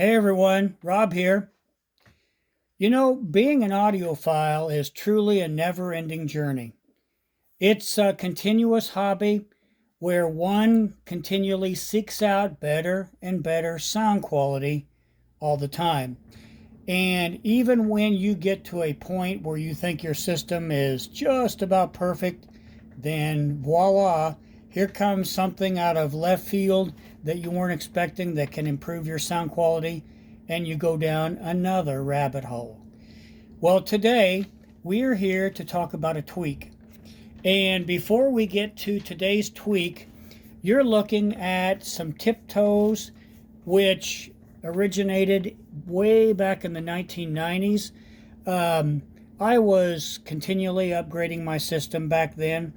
Hey everyone, Rob here. You know, being an audiophile is truly a never-ending journey. It's a continuous hobby where one continually seeks out better and better sound quality all the time. And even when you get to a point where you think your system is just about perfect, then voila, here comes something out of left field that you weren't expecting that can improve your sound quality, and you go down another rabbit hole. Well, today we are here to talk about a tweak. And before we get to today's tweak, you're looking at some tiptoes which originated way back in the 1990s. I was continually upgrading my system back then,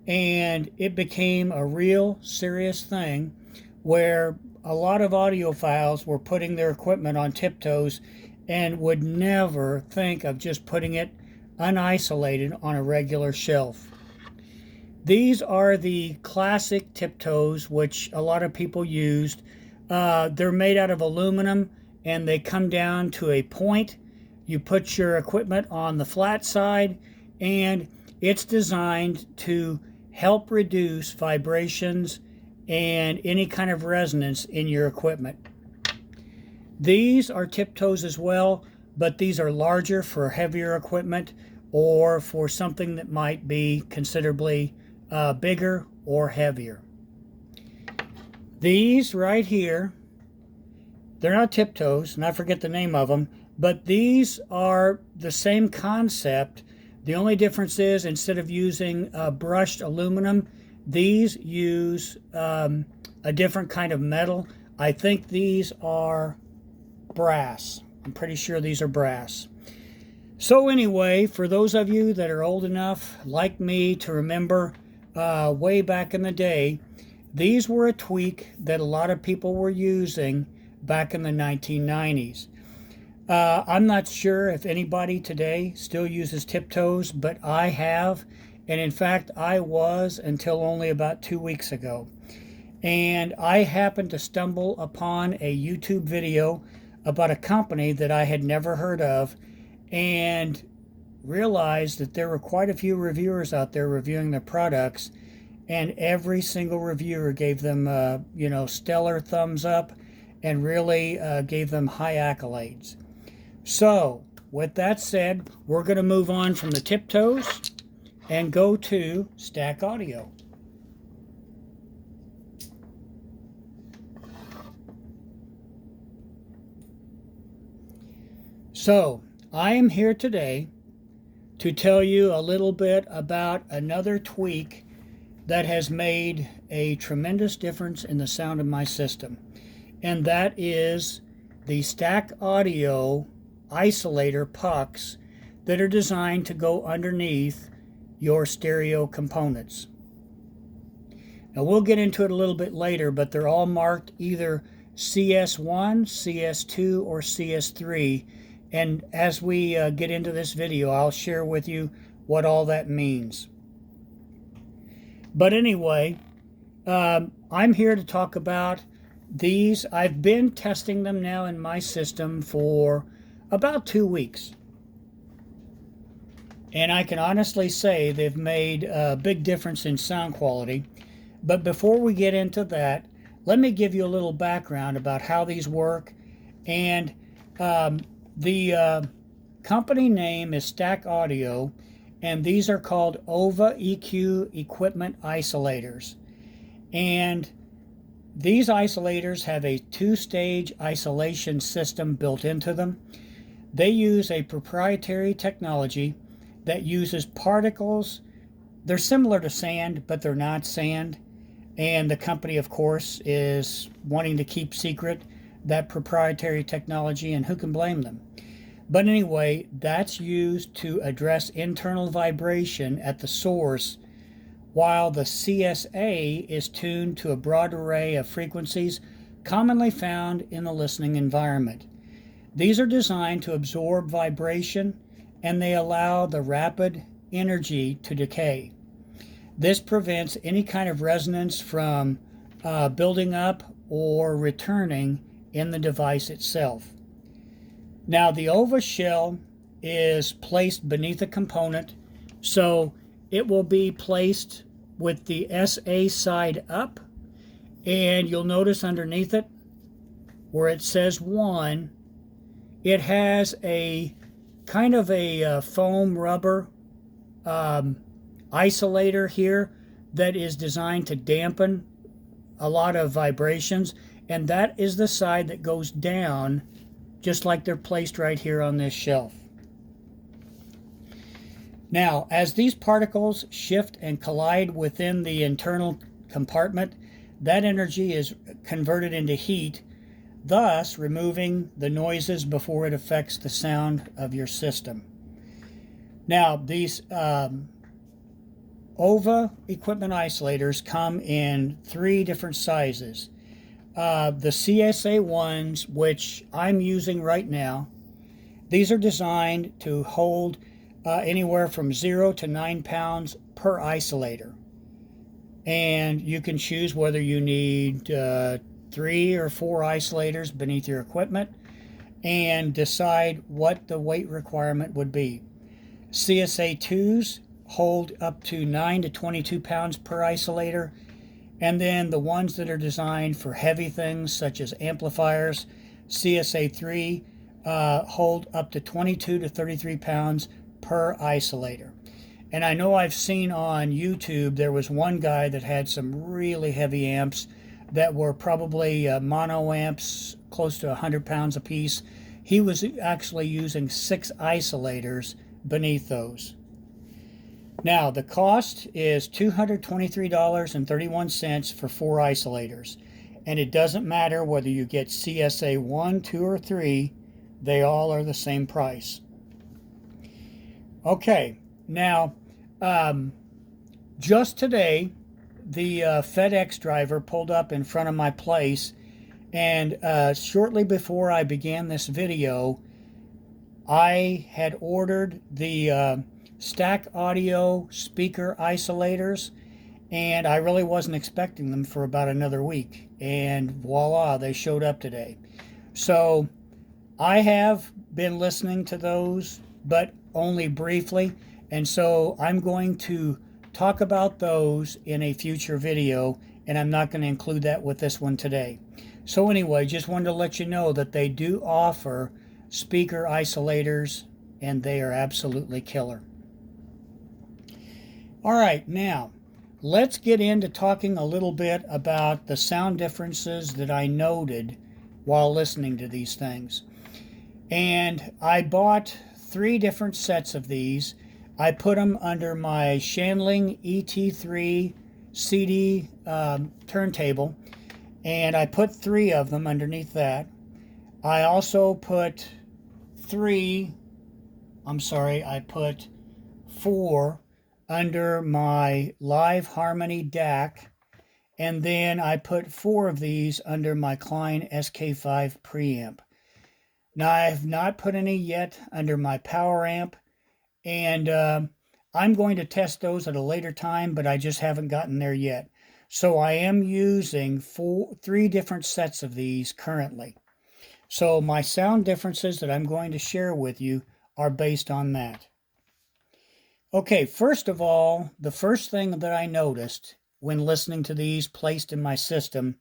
and it became a real serious thing where a lot of audiophiles were putting their equipment on tiptoes and would never think of just putting it unisolated on a regular shelf. These are the classic tiptoes, which a lot of people used. They're made out of aluminum and they come down to a point. You put your equipment on the flat side, and it's designed to help reduce vibrations and any kind of resonance in your equipment. These are tiptoes as well, but these are larger for heavier equipment or for something that might be considerably bigger or heavier. These right here, they're not tiptoes, and I forget the name of them, but these are the same concept. The only difference is instead of using brushed aluminum, these use a different kind of metal. I think these are brass. I'm pretty sure these are brass. So anyway, for those of you that are old enough, like me, to remember way back in the day, these were a tweak that a lot of people were using back in the 1990s. I'm not sure if anybody today still uses tiptoes, but I have. And in fact, I was until only about 2 weeks ago. And I happened to stumble upon a YouTube video about a company that I had never heard of, and realized that there were quite a few reviewers out there reviewing their products, and every single reviewer gave them, stellar thumbs up and really gave them high accolades. So, with that said, we're going to move on from the tiptoes and go to Stack Audio. So, I am here today to tell you a little bit about another tweak that has made a tremendous difference in the sound of my system, and that is the Stack Audio isolator pucks that are designed to go underneath your stereo components. Now we'll get into it a little bit later, but they're all marked either CS1, CS2, or CS3, and as we get into this video, I'll share with you what all that means. But anyway, I'm here to talk about these. I've been testing them now in my system for about 2 weeks. And I can honestly say they've made a big difference in sound quality. But before we get into that, let me give you a little background about how these work. And the company name is Stack Audio, and these are called AUVA EQ equipment isolators. And these isolators have a 2-stage isolation system built into them. They use a proprietary technology that uses particles. They're similar to sand, but they're not sand. And the company, of course, is wanting to keep secret that proprietary technology, and who can blame them? But anyway, that's used to address internal vibration at the source, while the CSA is tuned to a broad array of frequencies commonly found in the listening environment. These are designed to absorb vibration, and they allow the rapid energy to decay. This prevents any kind of resonance from building up or returning in the device itself. Now the AUVA shell is placed beneath a component, so it will be placed with the SA side up, and you'll notice underneath it where it says 1, it has a kind of a foam rubber isolator here that is designed to dampen a lot of vibrations, and that is the side that goes down just like they're placed right here on this shelf. Now, as these particles shift and collide within the internal compartment, that energy is converted into heat, thus removing the noises before it affects the sound of your system. Now, these AUVA equipment isolators come in 3 different sizes. The CSA ones, which I'm using right now, these are designed to hold anywhere from 0 to 9 pounds per isolator. And you can choose whether you need 3 or 4 isolators beneath your equipment and decide what the weight requirement would be. CSA 2s hold up to 9 to 22 pounds per isolator, and then the ones that are designed for heavy things such as amplifiers, CSA 3, hold up to 22 to 33 pounds per isolator. And I know I've seen on YouTube there was one guy that had some really heavy amps that were probably mono amps close to 100 pounds a piece. He was actually using 6 isolators beneath those. Now, the cost is $223.31 for 4 isolators. And it doesn't matter whether you get CSA 1, 2, or 3, they all are the same price. Okay, now, just today, the FedEx driver pulled up in front of my place, and shortly before I began this video, I had ordered the Stack Audio speaker isolators, and I really wasn't expecting them for about another week, and voila, they showed up today. So I have been listening to those, but only briefly, and so I'm going to talk about those in a future video, and I'm not going to include that with this one today. So anyway, just wanted to let you know that they do offer speaker isolators, and they are absolutely killer. All right, now let's get into talking a little bit about the sound differences that I noted while listening to these things. And I bought 3 different sets of these. I put them under my Shandling ET3 CD turntable, and I put 3 of them underneath that. I also put 4 under my Live Harmony DAC, and then I put 4 of these under my Klein SK5 preamp. Now, I have not put any yet under my power amp, and I'm going to test those at a later time, but I just haven't gotten there yet. So I am using 3 different sets of these currently. So my sound differences that I'm going to share with you are based on that. Okay, first of all, the first thing that I noticed when listening to these placed in my system,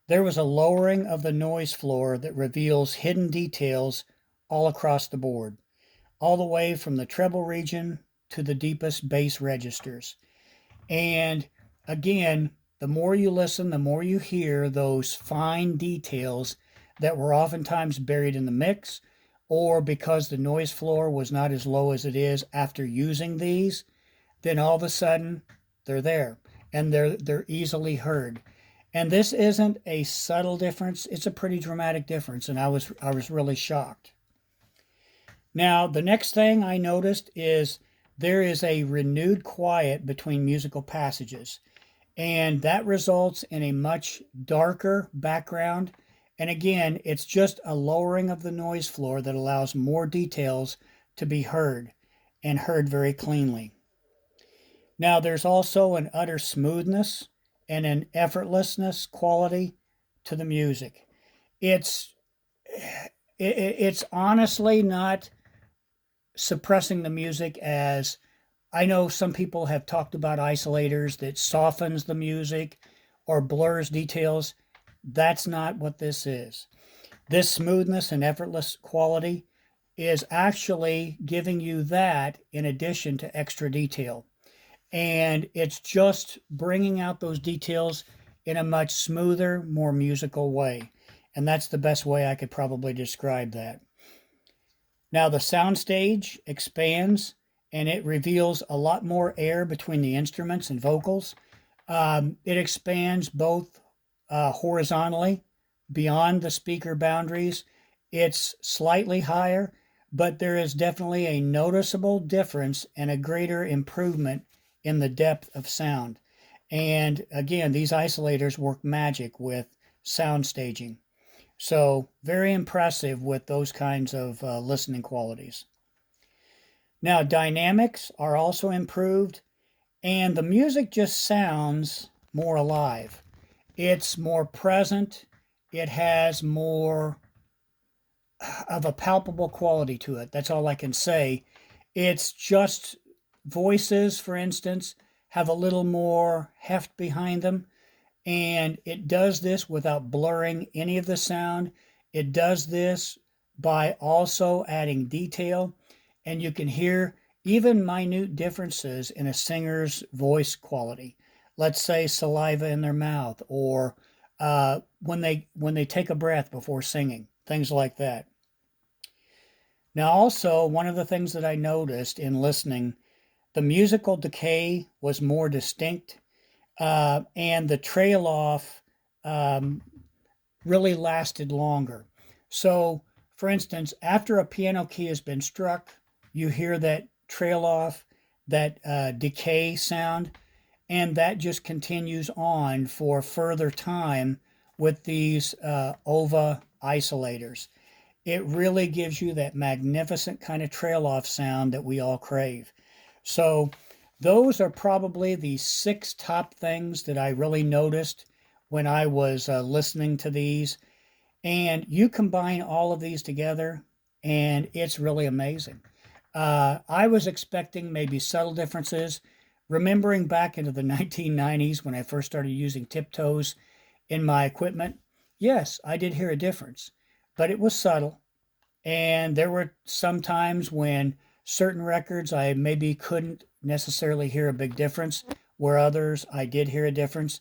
there was a lowering of the noise floor that reveals hidden details all across the board, all the way from the treble region to the deepest bass registers. And again, the more you listen, the more you hear those fine details that were oftentimes buried in the mix, or because the noise floor was not as low as it is after using these, then all of a sudden they're there, and they're easily heard. And this isn't a subtle difference, it's a pretty dramatic difference, and I was really shocked. Now, the next thing I noticed is there is a renewed quiet between musical passages, and that results in a much darker background. And again, it's just a lowering of the noise floor that allows more details to be heard, and heard very cleanly. Now, there's also an utter smoothness and an effortlessness quality to the music. it's it's honestly not suppressing the music as I know some people have talked about isolators that softens the music or blurs details. That's not what this is. This smoothness and effortless quality is actually giving you that in addition to extra detail. And it's just bringing out those details in a much smoother, more musical way. And that's the best way I could probably describe that. Now, the soundstage expands and it reveals a lot more air between the instruments and vocals. It expands both horizontally beyond the speaker boundaries. It's slightly higher, but there is definitely a noticeable difference and a greater improvement in the depth of sound. And again, these isolators work magic with sound staging. So, very impressive with those kinds of listening qualities. Now, dynamics are also improved, and the music just sounds more alive. It's more present, it has more of a palpable quality to it. That's all I can say. It's just voices, for instance, have a little more heft behind them, and it does this without blurring any of the sound. It does this by also adding detail, and you can hear even minute differences in a singer's voice quality. Let's say saliva in their mouth, or when they take a breath before singing, things like that. Now, also, one of the things that I noticed in listening, the musical decay was more distinct, and the trail off um, really lasted longer. So, for instance, after a piano key has been struck, you hear that trail off, that decay sound, and that just continues on for further time with these AUVA isolators. It really gives you that magnificent kind of trail off sound that we all crave. So, those are probably the six top things that I really noticed when I was listening to these. And you combine all of these together, and it's really amazing. I was expecting maybe subtle differences. Remembering back into the 1990s when I first started using tiptoes in my equipment, yes, I did hear a difference, but it was subtle. And there were some times when certain records I maybe couldn't necessarily hear a big difference, where others I did hear a difference.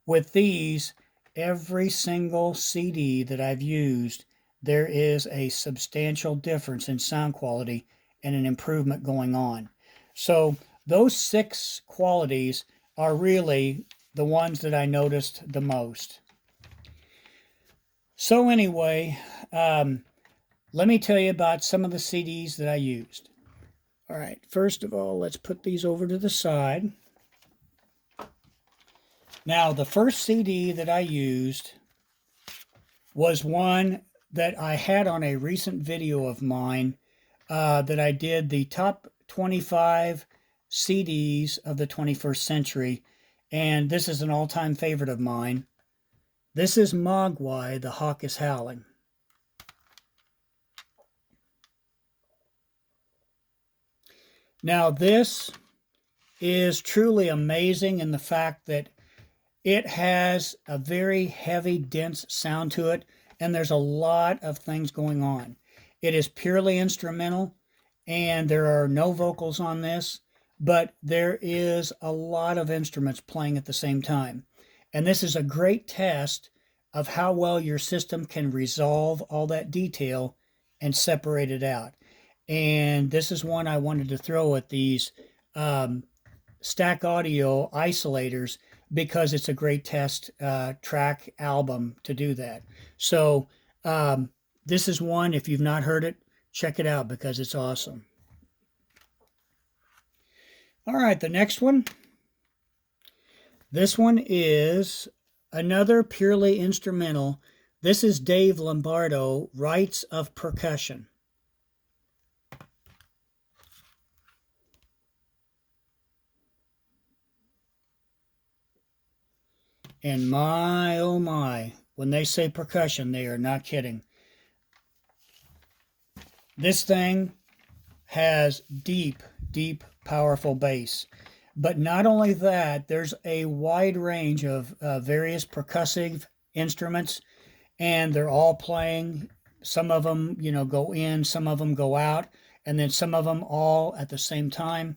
With these, every single CD that I've used, there is a substantial difference in sound quality and an improvement going on. So, those six qualities are really the ones that I noticed the most. So, anyway, let me tell you about some of the CDs that I used. All right, first of all, let's put these over to the side. Now, the first CD that I used was one that I had on a recent video of mine that I did the top 25 CDs of the 21st century, and this is an all-time favorite of mine. This is Mogwai, The Hawk is Howling. Now, this is truly amazing in the fact that it has a very heavy, dense sound to it, and there's a lot of things going on. It is purely instrumental, and there are no vocals on this, but there is a lot of instruments playing at the same time. And this is a great test of how well your system can resolve all that detail and separate it out. And this is one I wanted to throw at these Stack Audio isolators because it's a great test track album to do that. So this is one, if you've not heard it, check it out because it's awesome. All right, the next one. This one is another purely instrumental. This is Dave Lombardo, Rites of Percussion. And my, oh my, When they say percussion, they are not kidding. This thing has deep, deep, powerful bass. But not only that, there's a wide range of various percussive instruments, and they're all playing. Some of them, go in, some of them go out, and then some of them all at the same time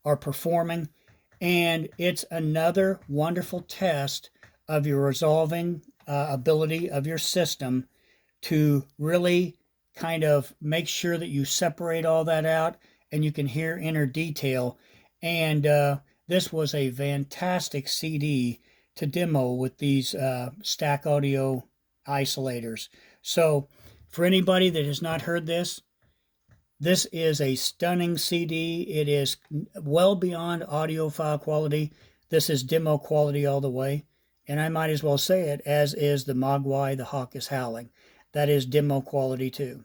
are performing. And it's another wonderful test of your resolving ability of your system to really kind of make sure that you separate all that out and you can hear inner detail. And this was a fantastic CD to demo with these Stack Audio isolators. So for anybody that has not heard this, this is a stunning CD. It is well beyond audiophile quality. This is demo quality all the way. And I might as well say it, as is the Mogwai, the Hawk is Howling. That is demo quality too.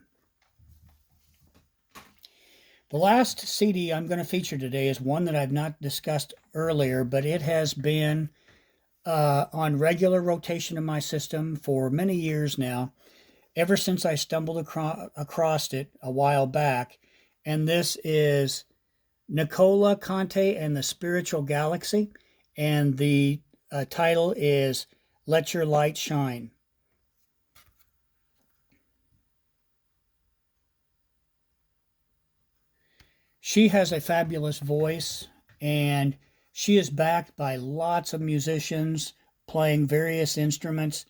The last CD I'm going to feature today is one that I've not discussed earlier, but it has been on regular rotation in my system for many years now, ever since I stumbled across it a while back. And this is Nicola, Conte, and the Spiritual Galaxy. And the title is Let Your Light Shine. She has a fabulous voice, and she is backed by lots of musicians playing various instruments.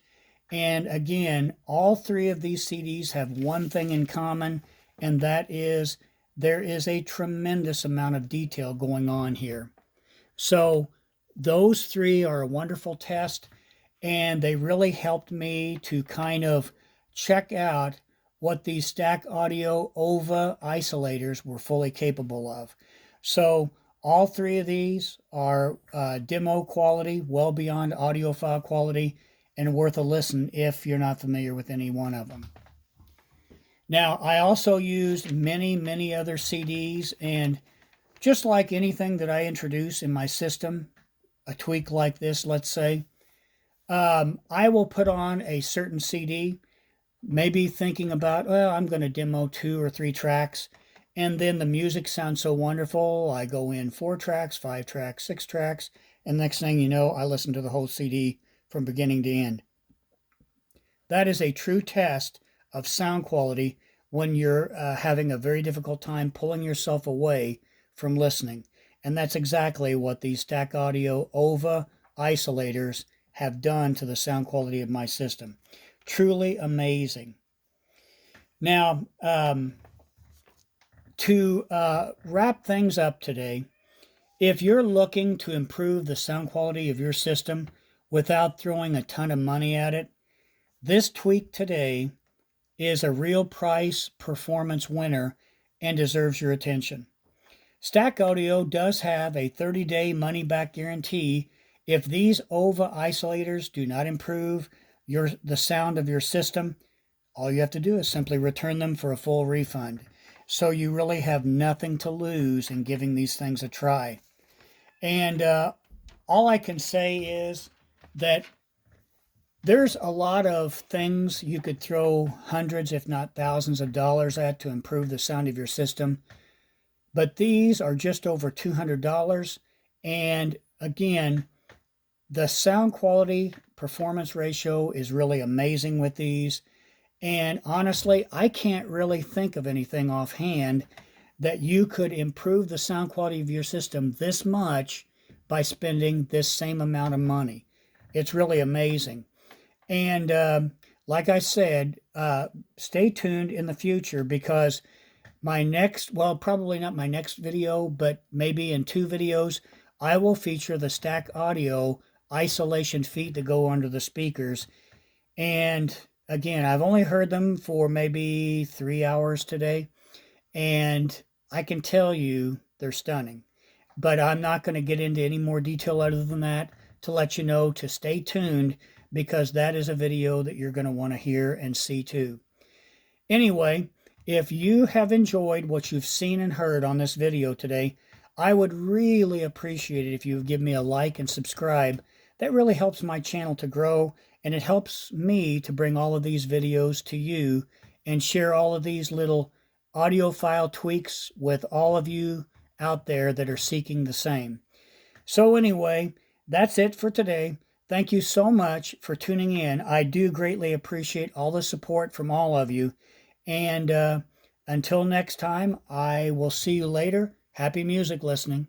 And again, all three of these CDs have one thing in common, and that is there is a tremendous amount of detail going on here. So those three are a wonderful test, and they really helped me to kind of check out what these Stack Audio AUVA isolators were fully capable of. So all three of these are demo quality, well beyond audiophile quality, and worth a listen if you're not familiar with any one of them. Now, I also used many, many other CDs, and just like anything that I introduce in my system, a tweak like this, let's say, I will put on a certain CD, maybe thinking about, well, I'm going to demo 2 or 3 tracks, and then the music sounds so wonderful, I go in 4 tracks, 5 tracks, 6 tracks, and next thing you know, I listen to the whole CD from beginning to end. That is a true test of sound quality when you're having a very difficult time pulling yourself away from listening. And that's exactly what these Stack Audio AUVA isolators have done to the sound quality of my system. Truly amazing. Now, to wrap things up today, if you're looking to improve the sound quality of your system without throwing a ton of money at it, this tweak today is a real price performance winner and deserves your attention. Stack Audio does have a 30-day money-back guarantee. If these AUVA isolators do not improve the sound of your system, all you have to do is simply return them for a full refund. So you really have nothing to lose in giving these things a try. And all I can say is that there's a lot of things you could throw hundreds, if not thousands of dollars at to improve the sound of your system. But these are just over $200. And again, the sound quality performance ratio is really amazing with these. And honestly, I can't really think of anything offhand that you could improve the sound quality of your system this much by spending this same amount of money. It's really amazing. And like I said, stay tuned in the future, because my next, well, probably not my next video, but maybe in 2 videos, I will feature the Stack Audio isolation feet that go under the speakers. And again, I've only heard them for maybe 3 hours today, and I can tell you they're stunning. But I'm not going to get into any more detail other than that to let you know to stay tuned, because that is a video that you're going to want to hear and see too. Anyway, if you have enjoyed what you've seen and heard on this video today, I would really appreciate it if you would give me a like and subscribe. That really helps my channel to grow, and it helps me to bring all of these videos to you and share all of these little audiophile tweaks with all of you out there that are seeking the same. So anyway, that's it for today. Thank you so much for tuning in. I do greatly appreciate all the support from all of you. And until next time, I will see you later. Happy music listening.